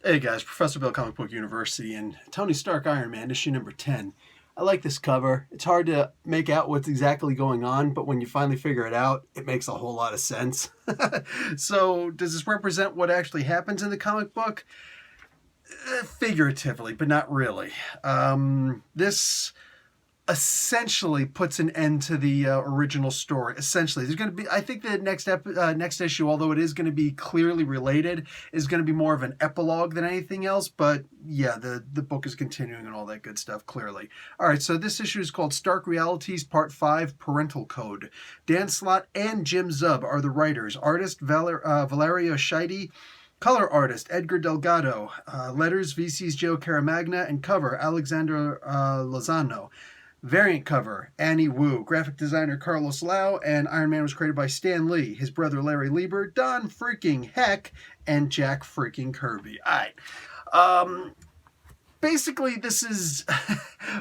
Hey guys, Professor Bill Comic Book University and Tony Stark Iron Man, issue number 10. I like this cover. It's hard to make out what's exactly going on, but when you finally figure it out, it makes a whole lot of sense. So, does this represent what actually happens in the comic book? Figuratively, but not really. This essentially puts an end to the original story. Essentially, there's going to be, I think the next issue, although it is going to be clearly related, is going to be more of an epilogue than anything else. But yeah, the book is continuing and all that good stuff, clearly. All right, so this issue is called Stark Realities Part 5, Parental Code. Dan Slott and Jim Zub are the writers. Artist Valerio Scheide. Color artist Edgar Delgado. Letters VC's Joe Caramagna. And cover Alexander Lozano. Variant cover, Annie Wu. Graphic designer, Carlos Lau. And Iron Man was created by Stan Lee, his brother Larry Lieber, Don freaking Heck, and Jack freaking Kirby. All right. Basically, this is,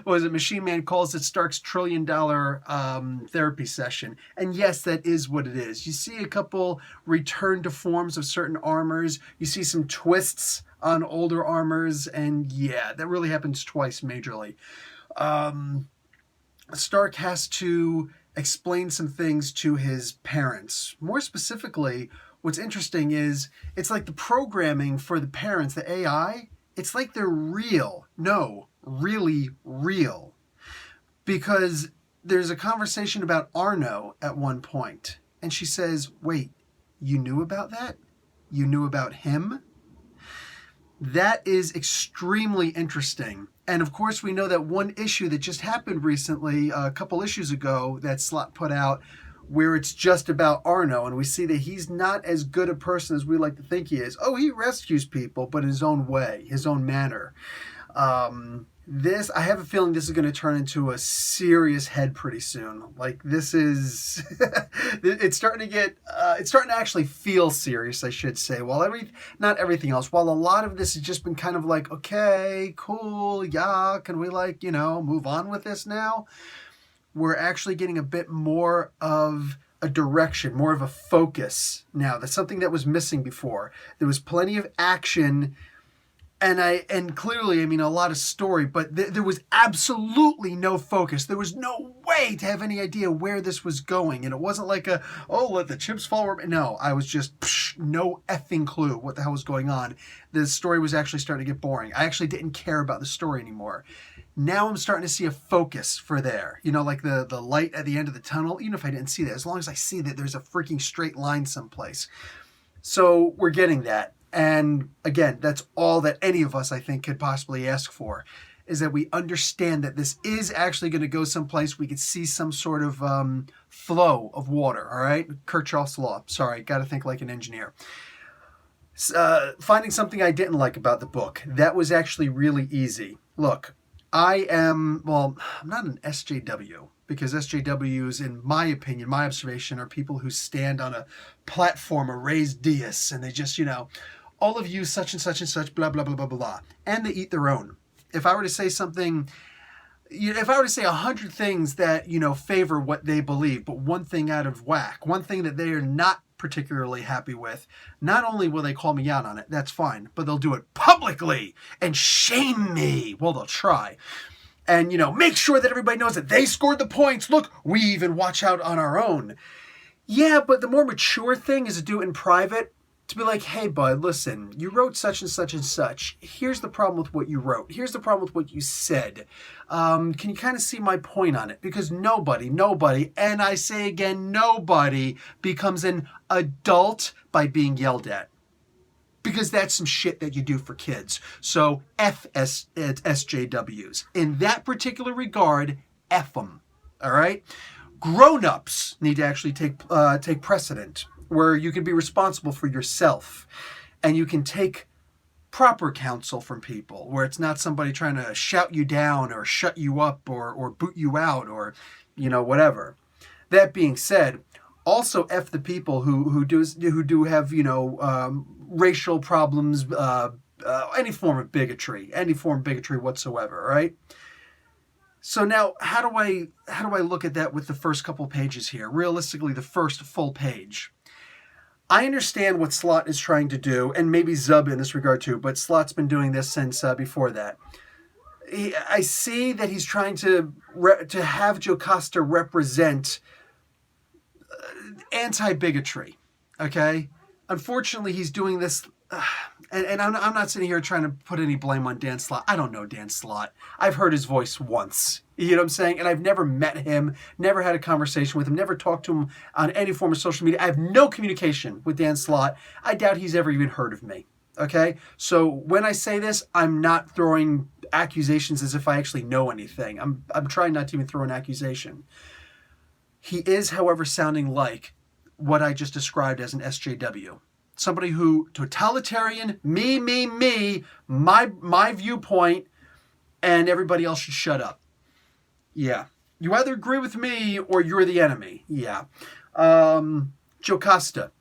what is it, Machine Man calls it Stark's $1 trillion therapy session. And yes, that is what it is. You see a couple return to forms of certain armors. You see some twists on older armors. And yeah, that really happens twice majorly. Stark has to explain some things to his parents. More specifically, what's interesting is it's like the programming for the parents, the AI, it's like they're real. No, really real. Because there's a conversation about Arno at one point, and she says, wait, you knew about that? You knew about him? That is extremely interesting. And of course, we know that one issue that just happened recently, a couple issues ago, that Slott put out, where it's just about Arno, and we see that he's not as good a person as we like to think he is. Oh, he rescues people, but in his own way, his own manner. I have a feeling this is going to turn into a serious head pretty soon. Like, this is, it's starting to actually feel serious, I should say. Not everything else. While a lot of this has just been kind of like, okay, cool, yeah, can we move on with this now? We're actually getting a bit more of a direction, more of a focus now. That's something that was missing before. There was plenty of action and clearly, a lot of story, but there was absolutely no focus. There was no way to have any idea where this was going. And it wasn't like let the chips fall. No, I was just, no effing clue what the hell was going on. The story was actually starting to get boring. I actually didn't care about the story anymore. Now I'm starting to see a focus for there. Like the light at the end of the tunnel, even if I didn't see that, as long as I see that there's a freaking straight line someplace. So we're getting that. And again, that's all that any of us, I think, could possibly ask for, is that we understand that this is actually going to go someplace. We could see some sort of flow of water, all right? Kirchhoff's law. Sorry, got to think like an engineer. Finding something I didn't like about the book. That was actually really easy. Look, I'm not an SJW. Because SJWs, in my opinion, my observation, are people who stand on a platform, a raised dais, and they just, all of you such and such and such, blah, blah, blah, blah, blah. And they eat their own. If I were to say something, if I were to say 100 things that, favor what they believe, but one thing out of whack, one thing that they are not particularly happy with, not only will they call me out on it, that's fine, but they'll do it publicly and shame me. Well, they'll try. And, make sure that everybody knows that they scored the points. Look, we even watch out on our own. Yeah, but the more mature thing is to do it in private. To be like, hey, bud, listen, you wrote such and such and such. Here's the problem with what you wrote. Here's the problem with what you said. Can you kind of see my point on it? Because nobody, and I say again, nobody becomes an adult by being yelled at. Because that's some shit that you do for kids. So F SJWs. In that particular regard, F them. All right? Grown-ups need to actually take precedent, where you can be responsible for yourself. And you can take proper counsel from people, where it's not somebody trying to shout you down or shut you up or boot you out or, whatever. That being said, also F the people who do have, racial problems, any form of bigotry whatsoever, right? So now, how do I look at that with the first couple pages here? Realistically, the first full page. I understand what Slot is trying to do, and maybe Zub in this regard too, but Slot's been doing this since before that. I see that he's trying to have Jocasta represent anti-bigotry, okay? Unfortunately, he's doing this, and I'm not sitting here trying to put any blame on Dan Slott. I don't know Dan Slott. I've heard his voice once, you know what I'm saying? And I've never met him, never had a conversation with him, never talked to him on any form of social media. I have no communication with Dan Slott. I doubt he's ever even heard of me, okay? So when I say this, I'm not throwing accusations as if I actually know anything. I'm trying not to even throw an accusation. He is, however, sounding like what I just described as an SJW. Somebody who, totalitarian, me, my viewpoint, and everybody else should shut up. Yeah. You either agree with me or you're the enemy. Yeah. Jocasta.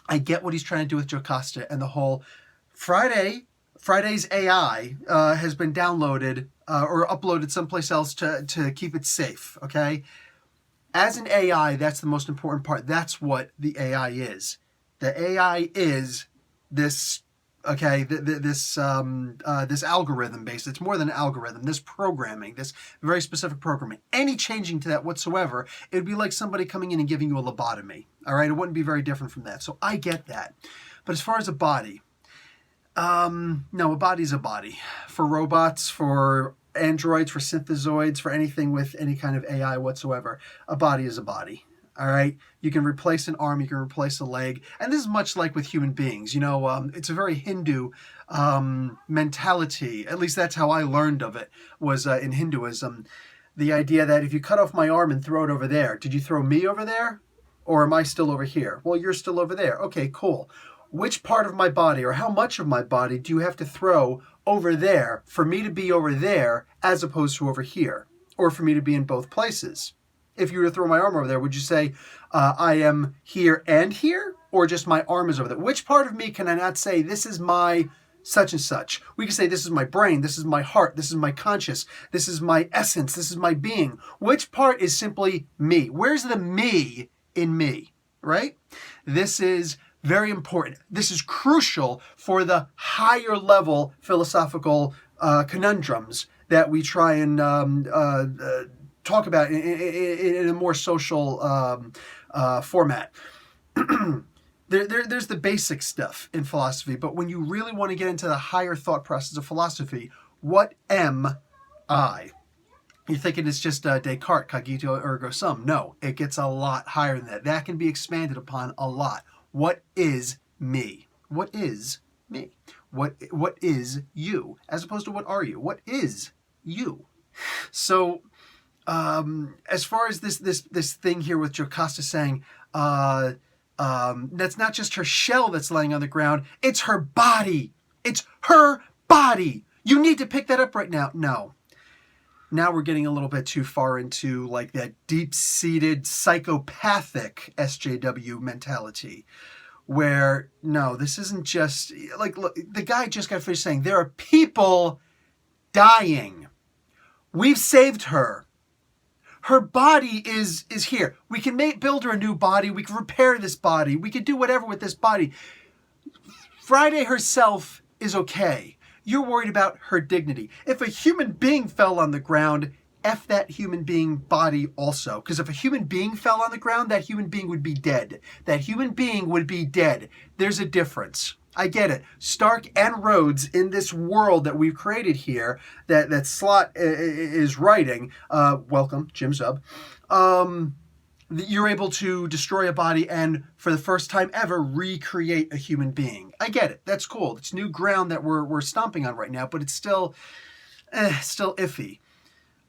I get what he's trying to do with Jocasta and the whole Friday's AI has been downloaded or uploaded someplace else to keep it safe, okay? As an AI, that's the most important part. That's what the AI is. The AI is this, okay, this algorithm based. It's more than an algorithm. This programming, this very specific programming. Any changing to that whatsoever, it would be like somebody coming in and giving you a lobotomy. All right, it wouldn't be very different from that. So I get that. But as far as a body, no, a body's a body. For robots, for androids, for synthezoids, for anything with any kind of AI whatsoever, a body is a body. All right, you can replace an arm, you can replace a leg, and this is much like with human beings. You know, it's a very Hindu mentality. At least that's how I learned of it. Was in Hinduism, the idea that if you cut off my arm and throw it over there, did you throw me over there, or am I still over here? Well, you're still over there. Okay, cool. Which part of my body, or how much of my body, do you have to throw over there for me to be over there, as opposed to over here, or for me to be in both places? If you were to throw my arm over there, would you say, I am here and here, or just my arm is over there? Which part of me can I not say, this is my such and such? We can say, this is my brain, this is my heart, this is my conscious, this is my essence, this is my being. Which part is simply me? Where's the me in me, right? This is very important. This is crucial for the higher level philosophical conundrums that we try and talk about in a more social format. There's the basic stuff in philosophy, but when you really want to get into the higher thought process of philosophy, what am I? You're thinking it's just Descartes, cogito ergo sum. No, it gets a lot higher than that. That can be expanded upon a lot. What is me? What is me? What is you? As opposed to what are you? What is you? So, as far as this thing here with Jocasta saying, that's not just her shell that's laying on the ground, it's her body. It's her body. You need to pick that up right now. No. Now we're getting a little bit too far into like that deep-seated psychopathic SJW mentality where, no, this isn't just, like, look, the guy just got finished saying, there are people dying. We've saved her. Her body is here. We can build her a new body. We can repair this body. We can do whatever with this body. Friday herself is okay. You're worried about her dignity. If a human being fell on the ground, F that human being body also. Because if a human being fell on the ground, that human being would be dead. That human being would be dead. There's a difference. I get it. Stark and Rhodes in this world that we've created here, that Slot is writing, welcome, Jim Zub, you're able to destroy a body and, for the first time ever, recreate a human being. I get it. That's cool. It's new ground that we're stomping on right now, but it's still iffy.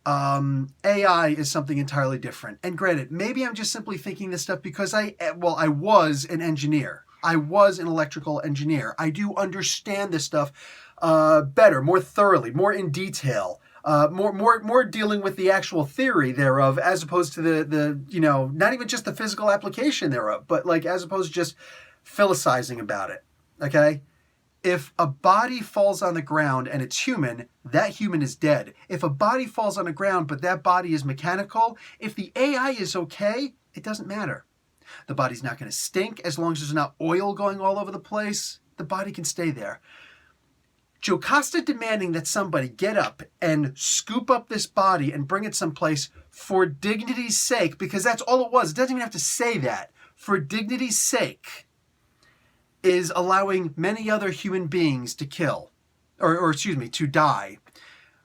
AI is something entirely different. And granted, maybe I'm just simply thinking this stuff because I was an engineer. I was an electrical engineer. I do understand this stuff better, more thoroughly, more in detail. More dealing with the actual theory thereof, as opposed to the not even just the physical application thereof, but like as opposed to just philosophizing about it. Okay, if a body falls on the ground and it's human, that human is dead. If a body falls on the ground but that body is mechanical, if the AI is okay, it doesn't matter. The body's not going to stink as long as there's not oil going all over the place. The body can stay there. Jocasta demanding that somebody get up and scoop up this body and bring it someplace for dignity's sake, because that's all it was. It doesn't even have to say that. For dignity's sake, is allowing many other human beings to kill, or excuse me, to die,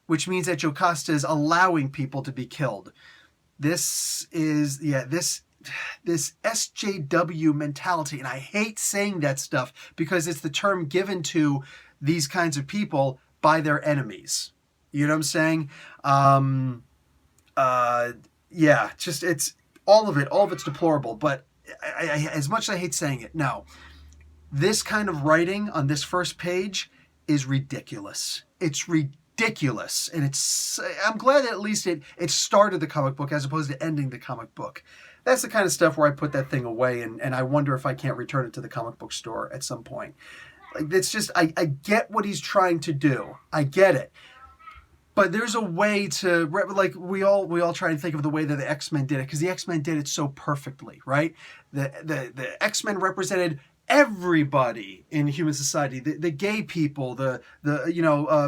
which means that Jocasta is allowing people to be killed. This is, this SJW mentality, and I hate saying that stuff because it's the term given to these kinds of people by their enemies. You know what I'm saying? Just it's all of it's deplorable. But I, as much as I hate saying it, no, this kind of writing on this first page is ridiculous. It's ridiculous, and I'm glad that at least it started the comic book as opposed to ending the comic book. That's the kind of stuff where I put that thing away, and I wonder if I can't return it to the comic book store at some point. Like, it's just, I get what he's trying to do. I get it. But there's a way to, like, we all try and think of the way that the X-Men did it, because the X-Men did it so perfectly, right? The X-Men represented everybody in human society, the gay people, the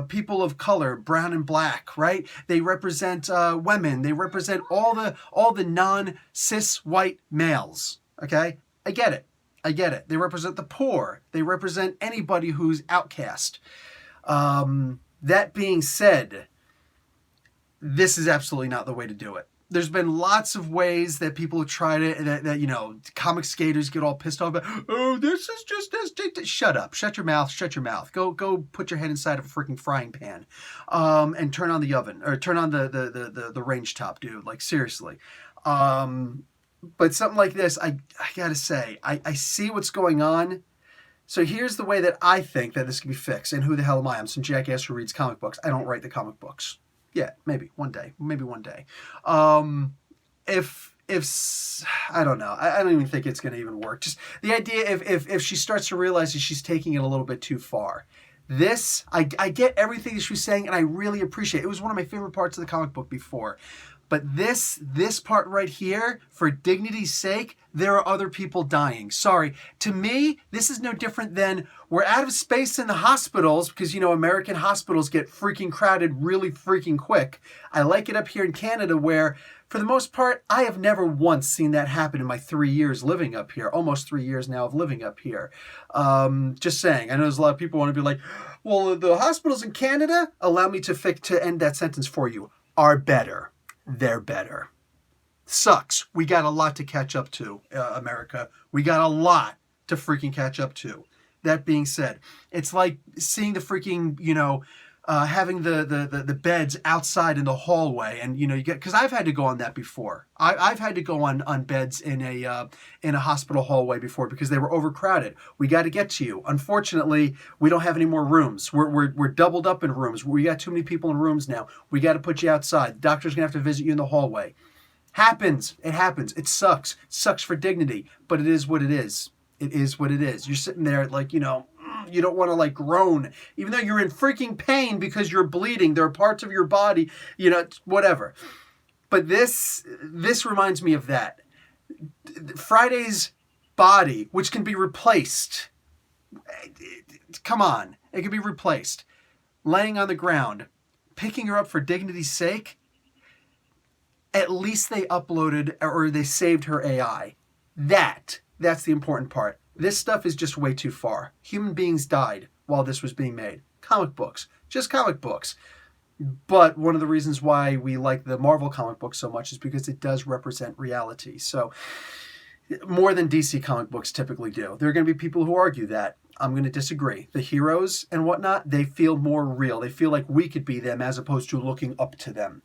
people of color, brown and black, right? They represent women. They represent all the non-cis white males. Okay, I get it. They represent the poor. They represent anybody who's outcast. That being said, this is absolutely not the way to do it. There's been lots of ways that people have tried it, that comic skaters get all pissed off about, oh, this is just this. Shut up. Shut your mouth. Go put your head inside of a freaking frying pan, and turn on the oven, or turn on the range top, dude. Like, seriously. But something like this, I gotta say, I see what's going on. So here's the way that I think that this can be fixed. And who the hell am I? I'm some jackass who reads comic books. I don't write the comic books. Yeah, maybe one day. If I don't know. I don't even think it's going to even work. Just the idea if she starts to realize that she's taking it a little bit too far. This, I get everything that she was saying, and I really appreciate it. It was one of my favorite parts of the comic book before. But this part right here, for dignity's sake, there are other people dying. Sorry. To me, this is no different than we're out of space in the hospitals because, American hospitals get freaking crowded really freaking quick. I like it up here in Canada where, for the most part, I have never once seen that happen in my 3 years living up here. Almost 3 years now of living up here. Just saying. I know there's a lot of people want to be like, well, the hospitals in Canada, allow me to end that sentence for you, are better. They're better. Sucks. We got a lot to catch up to, America. We got a lot to freaking catch up to. That being said, it's like seeing the freaking, having the beds outside in the hallway, and you get, because I've had to go on that before. I've had to go on beds in a hospital hallway before because they were overcrowded. We got to get to you. Unfortunately, we don't have any more rooms. We're doubled up in rooms. We got too many people in rooms now. We got to put you outside. The doctor's gonna have to visit you in the hallway. Happens. It happens. It sucks. It sucks for dignity, but it is what it is. It is what it is. You're sitting there like, you don't want to groan, even though you're in freaking pain because you're bleeding. There are parts of your body, whatever. But this reminds me of that. Friday's body, which can be replaced. Come on. It can be replaced. Laying on the ground, picking her up for dignity's sake. At least they uploaded or they saved her AI. That's the important part. This stuff is just way too far. Human beings died while this was being made. Comic books. Just comic books. But one of the reasons why we like the Marvel comic book so much is because it does represent reality. So, more than DC comic books typically do. There are going to be people who argue that. I'm going to disagree. The heroes and whatnot, they feel more real. They feel like we could be them as opposed to looking up to them.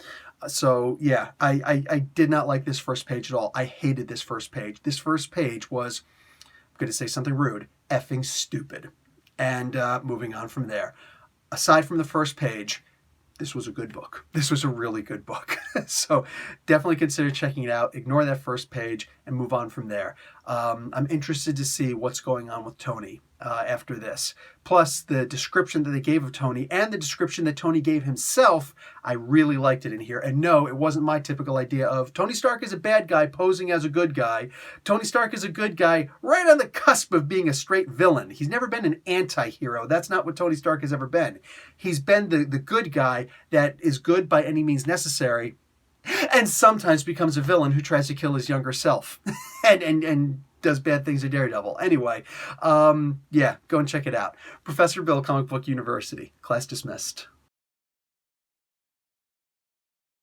So, yeah, I did not like this first page at all. I hated this first page. This first page was, I'm going to say something rude, effing stupid. And moving on from there. Aside from the first page, this was a good book. This was a really good book. So definitely consider checking it out. Ignore that first page and move on from there. I'm interested to see what's going on with Tony after this. Plus, the description that they gave of Tony and the description that Tony gave himself, I really liked it in here. And no, it wasn't my typical idea of Tony Stark is a bad guy posing as a good guy. Tony Stark is a good guy right on the cusp of being a straight villain. He's never been an anti-hero. That's not what Tony Stark has ever been. He's been the good guy that is good by any means necessary, and sometimes becomes a villain who tries to kill his younger self and does bad things to Daredevil. Anyway, yeah, go and check it out. Professor Bill, Comic Book University. Class dismissed.